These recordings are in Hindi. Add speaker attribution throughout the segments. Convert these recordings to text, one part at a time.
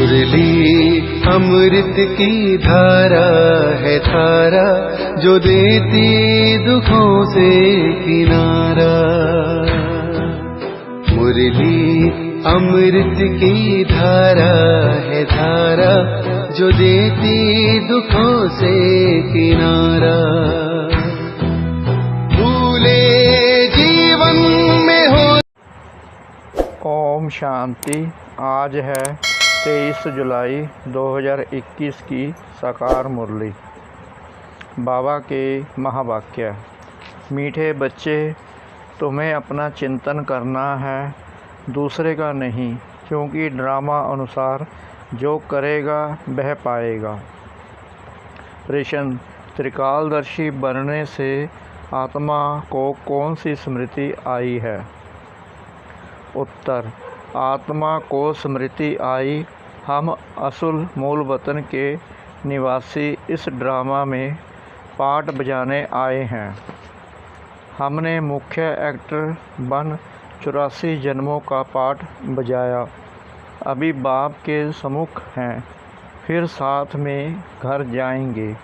Speaker 1: मुरली अमृत की धारा है धारा, जो देती दुखों से किनारा। मुरली अमृत की धारा है धारा, जो देती दुखों से किनारा। भूले जीवन में हो।
Speaker 2: ओम शांति। आज है 23 जुलाई 2021 की साकार मुरली। बाबा के महावाक्य। मीठे बच्चे, तुम्हें अपना चिंतन करना है, दूसरे का नहीं, क्योंकि ड्रामा अनुसार जो करेगा वह पाएगा। प्रश्न: त्रिकालदर्शी बनने से आत्मा को कौन सी स्मृति आई है? उत्तर: आत्मा को स्मृति आई, हम असुल मूल वतन के निवासी इस ड्रामा में पार्ट बजाने आए हैं। हमने मुख्य एक्टर बन 84 जन्मों का पार्ट बजाया। अभी बाप के सम्मुख हैं, फिर साथ में घर जाएंगे।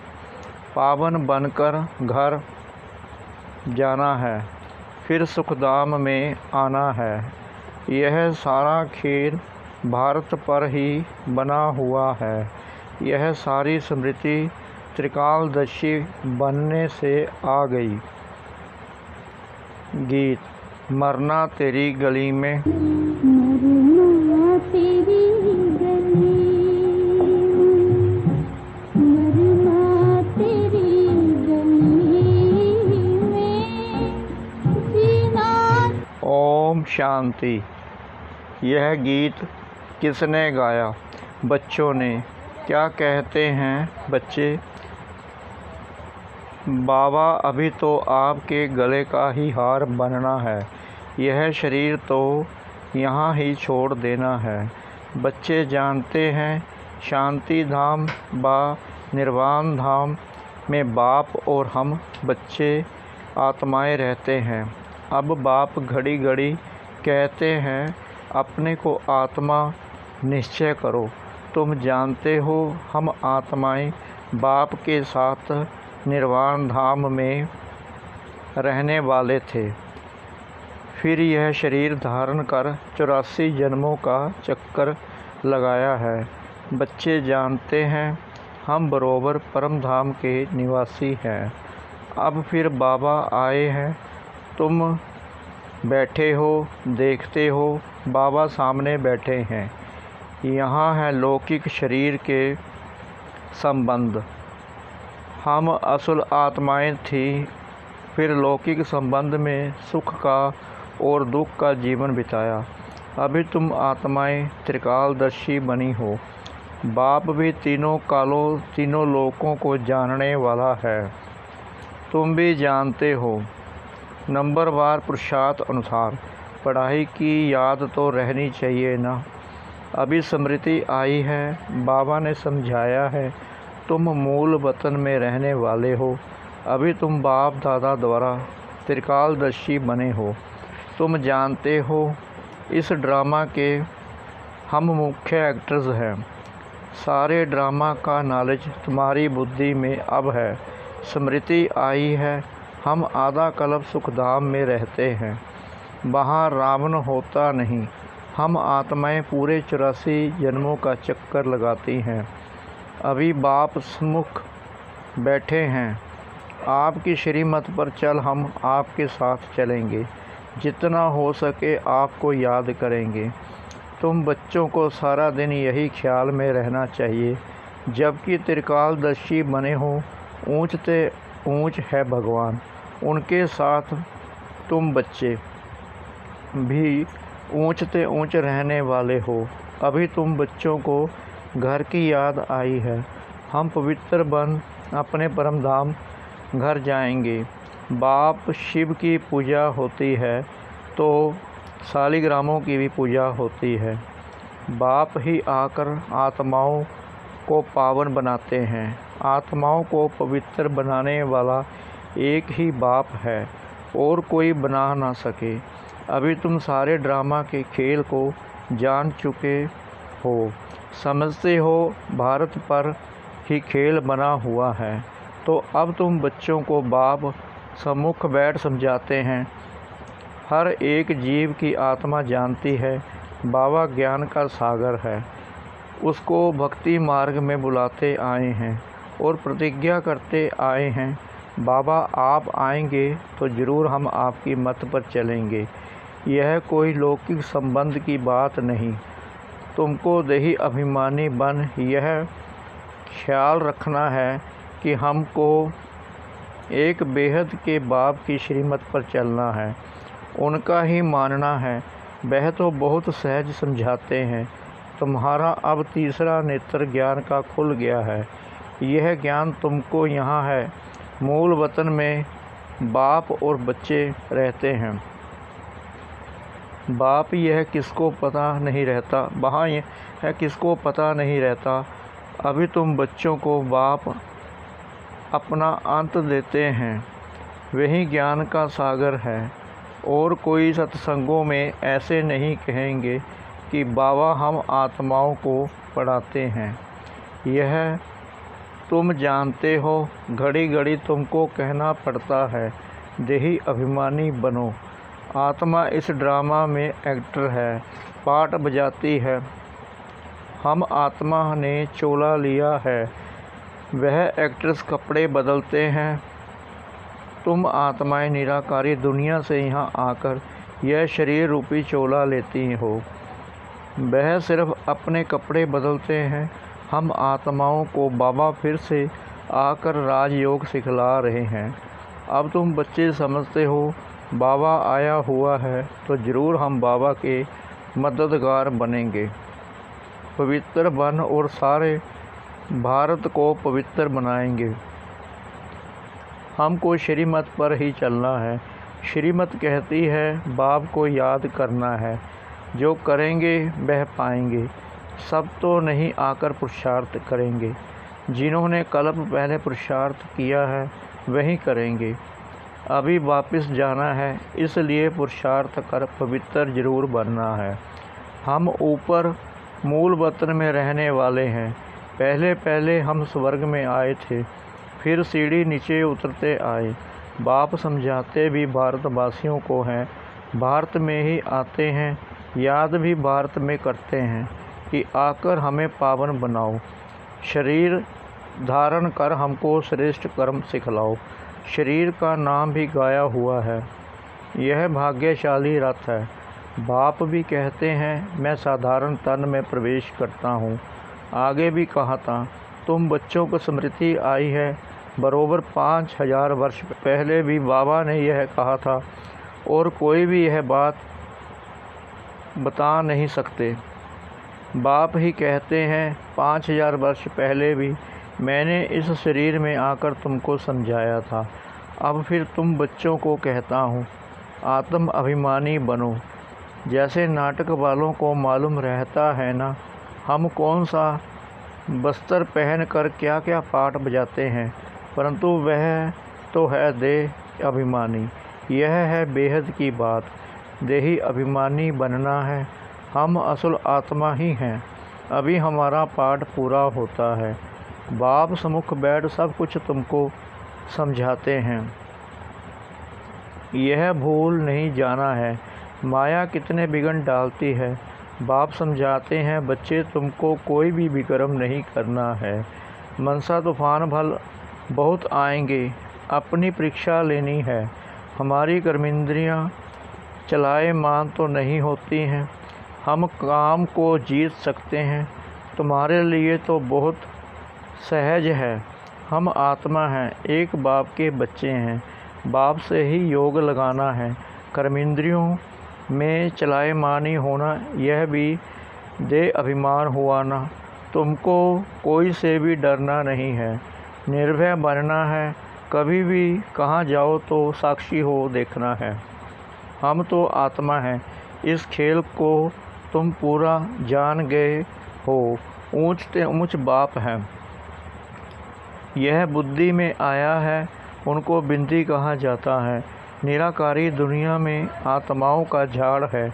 Speaker 2: पावन बनकर घर जाना है, फिर सुखधाम में आना है। यह सारा खेल भारत पर ही बना हुआ है। यह सारी स्मृति त्रिकालदर्शी बनने से आ गई। गीत। मरना तेरी गली में,
Speaker 3: मरना तेरी गली में, मरना तेरी गली में, जीना।
Speaker 2: ओम शांति। यह गीत किसने गाया? बच्चों ने। क्या कहते हैं बच्चे? बाबा, अभी तो आपके गले का ही हार बनना है, यह शरीर तो यहाँ ही छोड़ देना है। बच्चे जानते हैं शांति धाम व निर्वाण धाम में बाप और हम बच्चे आत्माएं रहते हैं। अब बाप घड़ी घड़ी कहते हैं अपने को आत्मा निश्चय करो। तुम जानते हो हम आत्माएं बाप के साथ निर्वाण धाम में रहने वाले थे। फिर यह शरीर धारण कर 84 जन्मों का चक्कर लगाया है। बच्चे जानते हैं हम बरोबर परम धाम के निवासी हैं। अब फिर बाबा आए हैं, तुम बैठे हो, देखते हो, बाबा सामने बैठे हैं। यहाँ है लौकिक शरीर के संबंध। हम असुल आत्माएं थी, फिर लौकिक संबंध में सुख का और दुख का जीवन बिताया। अभी तुम आत्माएं त्रिकालदर्शी बनी हो। बाप भी तीनों कालों तीनों लोकों को जानने वाला है। तुम भी जानते हो। नंबरवार पुरुषार्थ अनुसार पढ़ाई की याद तो रहनी चाहिए ना। अभी स्मृति आई है, बाबा ने समझाया है तुम मूल वतन में रहने वाले हो। अभी तुम बाप दादा द्वारा त्रिकालदर्शी बने हो। तुम जानते हो इस ड्रामा के हम मुख्य एक्टर्स हैं। सारे ड्रामा का नॉलेज तुम्हारी बुद्धि में अब है। स्मृति आई है, हम आधा कल्प सुखधाम में रहते हैं। वहाँ रावण होता नहीं। हम आत्माएं पूरे 84 जन्मों का चक्कर लगाती हैं। अभी बाप सम्मुख बैठे हैं। आपकी श्रीमत पर चल हम आपके साथ चलेंगे। जितना हो सके आपको याद करेंगे। तुम बच्चों को सारा दिन यही ख्याल में रहना चाहिए, जबकि त्रिकालदर्शी बने हो। ऊंच ते ऊंच है भगवान, उनके साथ तुम बच्चे भी ऊंच ते ऊंच रहने वाले हो। अभी तुम बच्चों को घर की याद आई है। हम पवित्र बन अपने परम धाम घर जाएंगे। बाप शिव की पूजा होती है तो शालिग्रामों की भी पूजा होती है। बाप ही आकर आत्माओं को पावन बनाते हैं। आत्माओं को पवित्र बनाने वाला एक ही बाप है और कोई बना ना सके। अभी तुम सारे ड्रामा के खेल को जान चुके हो। समझते हो भारत पर ही खेल बना हुआ है, तो अब तुम बच्चों को बाप सम्मुख बैठ समझाते हैं। हर एक जीव की आत्मा जानती है बाबा ज्ञान का सागर है। उसको भक्ति मार्ग में बुलाते आए हैं और प्रतिज्ञा करते आए हैं, बाबा आप आएंगे तो ज़रूर हम आपकी मत पर चलेंगे। यह कोई लौकिक संबंध की बात नहीं। तुमको देही अभिमानी बन यह ख्याल रखना है कि हमको एक बेहद के बाप की श्रीमत पर चलना है, उनका ही मानना है। वह तो बहुत सहज समझाते हैं। तुम्हारा अब तीसरा नेत्र ज्ञान का खुल गया है। यह ज्ञान तुमको यहाँ है। मूल वतन में बाप और बच्चे रहते हैं। बाप यह किसको पता नहीं रहता, वहाँ यह किसको पता नहीं रहता। अभी तुम बच्चों को बाप अपना अंत देते हैं। वही ज्ञान का सागर है। और कोई सत्संगों में ऐसे नहीं कहेंगे कि बाबा हम आत्माओं को पढ़ाते हैं। यह तुम जानते हो। घड़ी घड़ी तुमको कहना पड़ता है देही अभिमानी बनो। आत्मा इस ड्रामा में एक्टर है, पार्ट बजाती है। हम आत्मा ने चोला लिया है, वह एक्ट्रेस कपड़े बदलते हैं। तुम आत्माएं निराकारी दुनिया से यहाँ आकर यह शरीर रूपी चोला लेती हो। वह सिर्फ अपने कपड़े बदलते हैं। हम आत्माओं को बाबा फिर से आकर राजयोग सिखला रहे हैं। अब तुम बच्चे समझते हो बाबा आया हुआ है, तो ज़रूर हम बाबा के मददगार बनेंगे। पवित्र बन और सारे भारत को पवित्र बनाएंगे। हमको श्रीमत पर ही चलना है। श्रीमत कहती है बाप को याद करना है। जो करेंगे वह पाएंगे। सब तो नहीं आकर पुरुषार्थ करेंगे। जिन्होंने कल्प पहले पुरुषार्थ किया है वही करेंगे। अभी वापस जाना है, इसलिए पुरुषार्थ कर पवित्र जरूर बनना है। हम ऊपर मूल वतन में रहने वाले हैं। पहले पहले हम स्वर्ग में आए थे, फिर सीढ़ी नीचे उतरते आए। बाप समझाते भी भारतवासियों को हैं। भारत में ही आते हैं, याद भी भारत में करते हैं कि आकर हमें पावन बनाओ। शरीर धारण कर हमको श्रेष्ठ कर्म सिखलाओ। शरीर का नाम भी गाया हुआ है। यह भाग्यशाली रथ है। बाप भी कहते हैं मैं साधारण तन में प्रवेश करता हूँ। आगे भी कहा था तुम बच्चों को स्मृति आई है। बरोबर 5000 वर्ष पहले भी बाबा ने यह कहा था और कोई भी यह बात बता नहीं सकते। बाप ही कहते हैं 5000 वर्ष पहले भी मैंने इस शरीर में आकर तुमको समझाया था। अब फिर तुम बच्चों को कहता हूँ आत्म अभिमानी बनो। जैसे नाटक वालों को मालूम रहता है ना, हम कौन सा बस्तर पहन कर क्या क्या पाठ बजाते हैं, परंतु वह तो है देह अभिमानी। यह है बेहद की बात। देही अभिमानी बनना है। हम असल आत्मा ही हैं। अभी हमारा पाठ पूरा होता है। बाप सम्मुख बैठ सब कुछ तुमको समझाते हैं। यह भूल नहीं जाना है माया कितने बिगन डालती है। बाप समझाते हैं बच्चे तुमको कोई भी विक्रम नहीं करना है। मनसा तूफान भल बहुत आएंगे, अपनी परीक्षा लेनी है। हमारी कर्मेंद्रियाँ चलाए मान तो नहीं होती हैं। हम काम को जीत सकते हैं। तुम्हारे लिए तो बहुत सहज है। हम आत्मा हैं, एक बाप के बच्चे हैं। बाप से ही योग लगाना है। कर्मेंद्रियों में चलाए मानी होना यह भी दे अभिमान हुआ ना। तुमको कोई से भी डरना नहीं है। निर्भय बनना है। कभी भी कहाँ जाओ तो साक्षी हो देखना है। हम तो आत्मा हैं। इस खेल को तुम पूरा जान गए हो। ऊंच से ऊंच बाप है। यह बुद्धि में आया है। उनको बिंदी कहा जाता है। निराकारी दुनिया में आत्माओं का झाड़ है।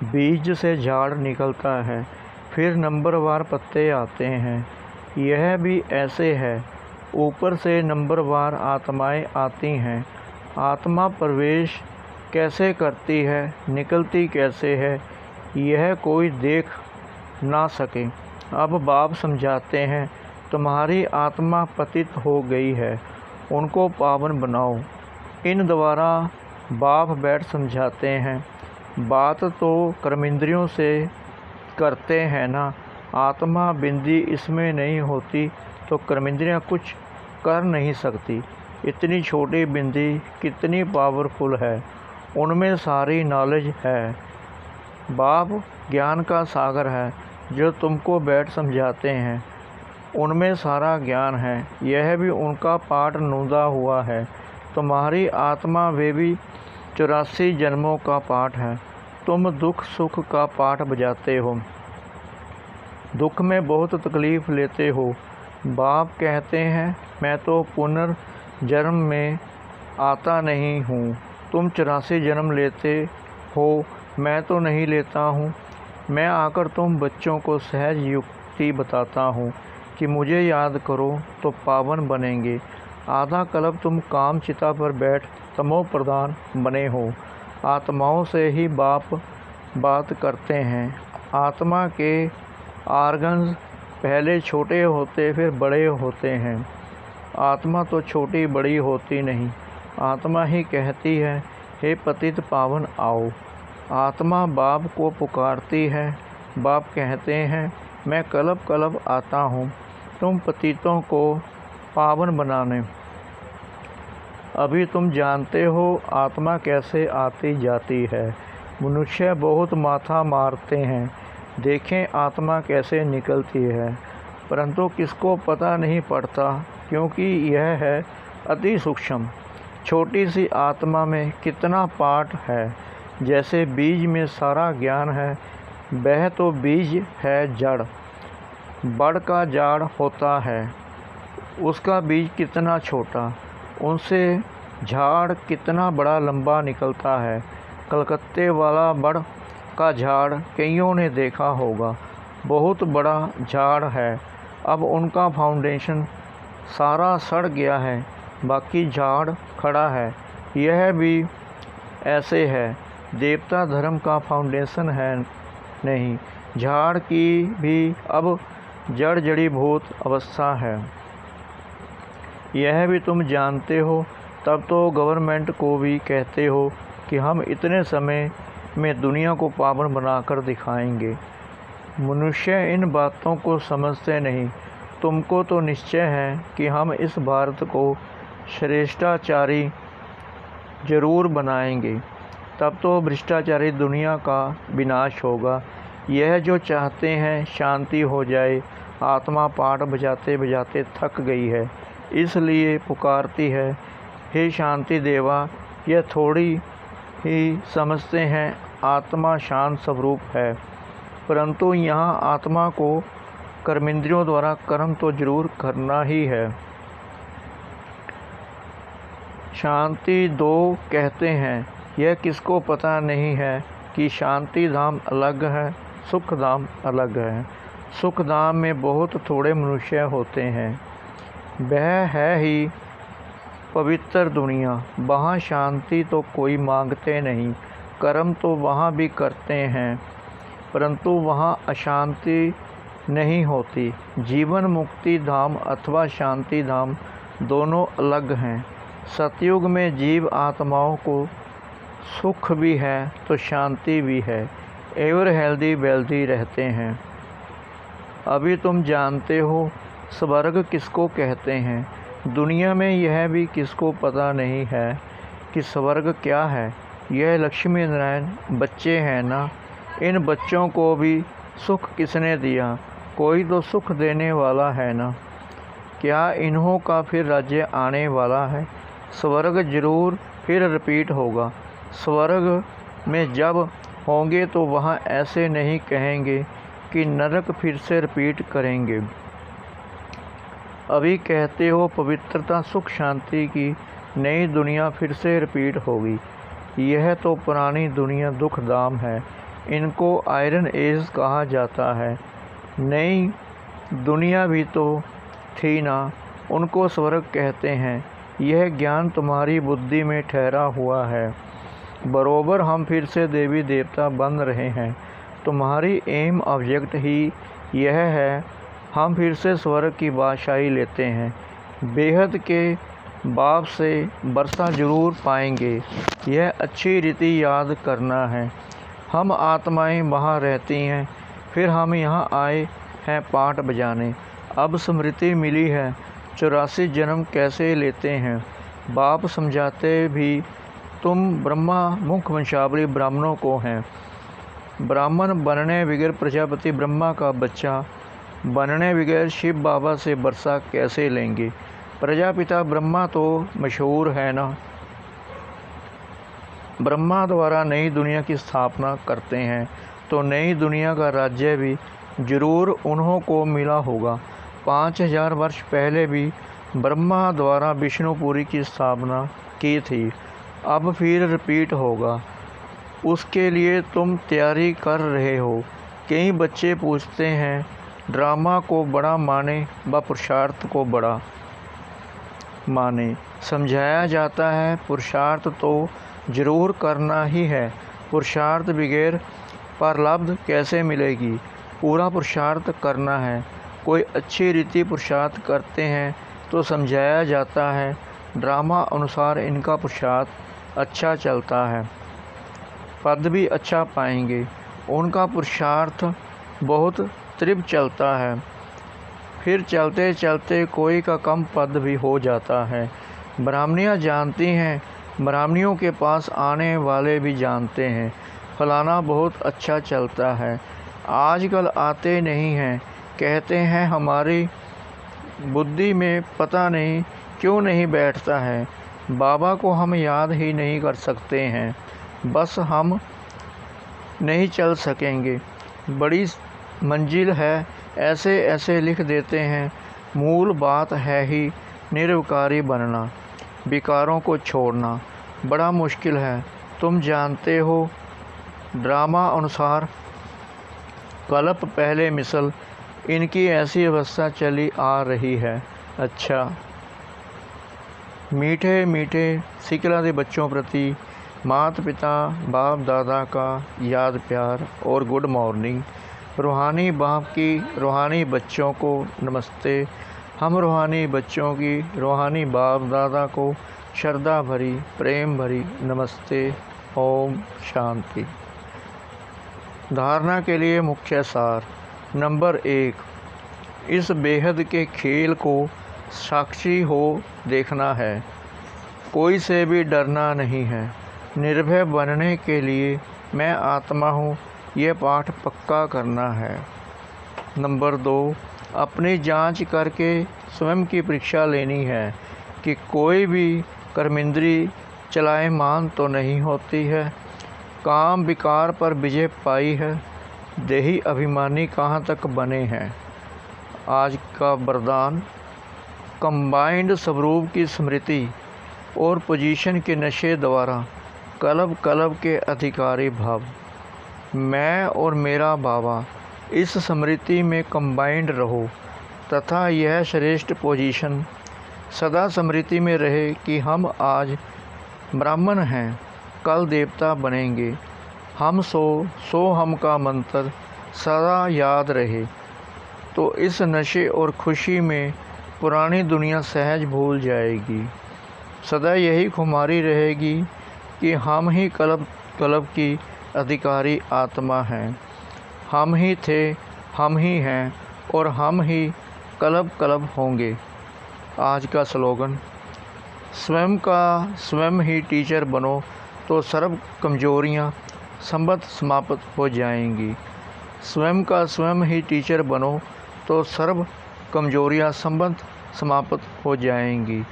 Speaker 2: बीज से झाड़ निकलता है, फिर नंबरवार पत्ते आते हैं। यह भी ऐसे है। ऊपर से नंबरवार आत्माएं आती हैं। आत्मा प्रवेश कैसे करती है, निकलती कैसे है, यह कोई देख ना सके। अब बाप समझाते हैं, तुम्हारी आत्मा पतित हो गई है, उनको पावन बनाओ। इन द्वारा बाप बैठ समझाते हैं। बात तो कर्मेंद्रियों से करते हैं ना। आत्मा बिंदी इसमें नहीं होती तो कर्मेंद्रियाँ कुछ कर नहीं सकती। इतनी छोटी बिंदी कितनी पावरफुल है, उनमें सारी नॉलेज है। बाप ज्ञान का सागर है, जो तुमको बैठ समझाते हैं, उनमें सारा ज्ञान है। यह भी उनका पाठ नूंदा हुआ है। तुम्हारी आत्मा वे भी 84 जन्मों का पाठ है। तुम दुख सुख का पाठ बजाते हो, दुख में बहुत तकलीफ़ लेते हो। बाप कहते हैं, मैं तो पुनर्जन्म में आता नहीं हूँ। तुम 84 जन्म लेते हो, मैं तो नहीं लेता हूँ। मैं आकर तुम बच्चों को सहज युक्ति बताता हूँ कि मुझे याद करो तो पावन बनेंगे। आधा कल्प तुम काम चिता पर बैठ तमो प्रधान बने हो। आत्माओं से ही बाप बात करते हैं। आत्मा के आर्गन्स पहले छोटे होते फिर बड़े होते हैं। आत्मा तो छोटी बड़ी होती नहीं। आत्मा ही कहती है, हे पतित पावन आओ। आत्मा बाप को पुकारती है। बाप कहते हैं, मैं कल्प कल्प आता हूँ तुम पतितों को पावन बनाने। अभी तुम जानते हो आत्मा कैसे आती जाती है। मनुष्य बहुत माथा मारते हैं, देखें आत्मा कैसे निकलती है, परंतु किसको पता नहीं पड़ता, क्योंकि यह है अति सूक्ष्म। छोटी सी आत्मा में कितना पाठ है। जैसे बीज में सारा ज्ञान है, वह तो बीज है जड़, बड़ का जाड़ होता है, उसका बीज कितना छोटा, उनसे झाड़ कितना बड़ा लंबा निकलता है। कलकत्ते वाला बड़ का झाड़ कईयों ने देखा होगा, बहुत बड़ा झाड़ है। अब उनका फाउंडेशन सारा सड़ गया है, बाकी झाड़ खड़ा है। यह भी ऐसे है। देवता धर्म का फाउंडेशन है नहीं, झाड़ की भी अब जड़ जड़ीभूत अवस्था है। यह भी तुम जानते हो। तब तो गवर्नमेंट को भी कहते हो कि हम इतने समय में दुनिया को पावन बनाकर दिखाएंगे। मनुष्य इन बातों को समझते नहीं। तुमको तो निश्चय है कि हम इस भारत को श्रेष्ठाचारी जरूर बनाएंगे। तब तो भ्रष्टाचारी दुनिया का विनाश होगा। यह जो चाहते हैं शांति हो जाए। आत्मा पाठ बजाते बजाते थक गई है, इसलिए पुकारती है, हे शांति देवा। यह थोड़ी ही समझते हैं आत्मा शांत स्वरूप है, परंतु यहाँ आत्मा को कर्मेंद्रियों द्वारा कर्म तो जरूर करना ही है। शांति दो कहते हैं, यह किसको पता नहीं है कि शांति धाम अलग है, सुख धाम अलग है। सुख धाम में बहुत थोड़े मनुष्य होते हैं, वह है ही पवित्र दुनिया। वहाँ शांति तो कोई मांगते नहीं, कर्म तो वहाँ भी करते हैं, परंतु वहाँ अशांति नहीं होती। जीवन मुक्ति धाम अथवा शांति धाम दोनों अलग हैं। सतयुग में जीव आत्माओं को सुख भी है तो शांति भी है, एवर हेल्दी वेल्दी रहते हैं। अभी तुम जानते हो स्वर्ग किसको कहते हैं। दुनिया में यह भी किसको पता नहीं है कि स्वर्ग क्या है। यह लक्ष्मी नारायण बच्चे हैं ना, इन बच्चों को भी सुख किसने दिया, कोई तो सुख देने वाला है ना। क्या इन्हों का फिर राज्य आने वाला है। स्वर्ग जरूर फिर रिपीट होगा। स्वर्ग में जब होंगे तो वहाँ ऐसे नहीं कहेंगे कि नरक फिर से रिपीट करेंगे। अभी कहते हो पवित्रता सुख शांति की नई दुनिया फिर से रिपीट होगी। यह तो पुरानी दुनिया दुख धाम है। इनको आयरन एज कहा जाता है। नई दुनिया भी तो थी ना, उनको स्वर्ग कहते हैं। यह ज्ञान तुम्हारी बुद्धि में ठहरा हुआ है। बरोबर हम फिर से देवी देवता बन रहे हैं। तुम्हारी एम ऑब्जेक्ट ही यह है। हम फिर से स्वर्ग की बादशाही लेते हैं। बेहद के बाप से वर्षा जरूर पाएंगे। यह अच्छी रीति याद करना है। हम आत्माएं वहाँ रहती हैं, फिर हम यहाँ आए हैं पाठ बजाने। अब स्मृति मिली है 84 जन्म कैसे लेते हैं। बाप समझाते भी तुम ब्रह्मा मुख वंशावली ब्राह्मणों को हैं। ब्राह्मण बनने बगैर प्रजापति ब्रह्मा का बच्चा बनने बगैर शिव बाबा से वर्षा कैसे लेंगे। प्रजापिता ब्रह्मा तो मशहूर है ना। ब्रह्मा द्वारा नई दुनिया की स्थापना करते हैं तो नई दुनिया का राज्य भी जरूर उन्हों को मिला होगा। 5000 वर्ष पहले भी ब्रह्मा द्वारा विष्णुपुरी की स्थापना की थी। अब फिर रिपीट होगा। उसके लिए तुम तैयारी कर रहे हो। कई बच्चे पूछते हैं ड्रामा को बड़ा माने व पुरुषार्थ को बड़ा माने। समझाया जाता है पुरुषार्थ तो ज़रूर करना ही है। पुरुषार्थ बगैर प्रारब्ध कैसे मिलेगी। पूरा पुरुषार्थ करना है। कोई अच्छी रीति पुरुषार्थ करते हैं तो समझाया जाता है ड्रामा अनुसार इनका पुरुषार्थ अच्छा चलता है, पद भी अच्छा पाएंगे। उनका पुरुषार्थ बहुत तृप्त चलता है, फिर चलते चलते कोई का कम पद भी हो जाता है। ब्राह्मणियाँ जानती हैं, ब्राह्मणियों के पास आने वाले भी जानते हैं फलाना बहुत अच्छा चलता है। आजकल आते नहीं हैं, कहते हैं हमारी बुद्धि में पता नहीं क्यों नहीं बैठता है। बाबा को हम याद ही नहीं कर सकते हैं, बस हम नहीं चल सकेंगे। बड़ी मंजिल है, ऐसे ऐसे लिख देते हैं। मूल बात है ही निरविकारी बनना, विकारों को छोड़ना बड़ा मुश्किल है। तुम जानते हो ड्रामा अनुसार कल्प पहले मिसल इनकी ऐसी अवस्था चली आ रही है। अच्छा, मीठे मीठे सिकला दे बच्चों प्रति माता पिता बाप दादा का याद प्यार और गुड मॉर्निंग। रूहानी बाप की रूहानी बच्चों को नमस्ते। हम रूहानी बच्चों की रूहानी बाप दादा को श्रद्धा भरी प्रेम भरी नमस्ते। ओम शांति। धारणा के लिए मुख्य सार। नंबर 1, इस बेहद के खेल को साक्षी हो देखना है। कोई से भी डरना नहीं है। निर्भय बनने के लिए मैं आत्मा हूँ, यह पाठ पक्का करना है। नंबर 2, अपनी जांच करके स्वयं की परीक्षा लेनी है कि कोई भी कर्मेंद्री चलायमान तो नहीं होती है। काम विकार पर विजय पाई है। देही अभिमानी कहाँ तक बने हैं। आज का वरदान, कंबाइंड स्वरूप की स्मृति और पोजीशन के नशे द्वारा कलब कलब के अधिकारी भाव। मैं और मेरा बाबा इस स्मृति में कंबाइंड रहो तथा यह श्रेष्ठ पोजीशन सदा स्मृति में रहे कि हम आज ब्राह्मण हैं, कल देवता बनेंगे। हम सो हम का मंत्र सदा याद रहे तो इस नशे और खुशी में पुरानी दुनिया सहज भूल जाएगी। सदा यही खुमारी रहेगी कि हम ही कलब कलब की अधिकारी आत्मा हैं। हम ही थे, हम ही हैं और हम ही कलब कलब होंगे। आज का स्लोगन, स्वयं का स्वयं ही टीचर बनो तो सर्व कमजोरियां संबत समाप्त हो जाएंगी। स्वयं का स्वयं ही टीचर बनो तो सर्व कमजोरियां संबत समाप्त हो जाएंगी।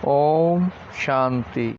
Speaker 2: ओम शांति।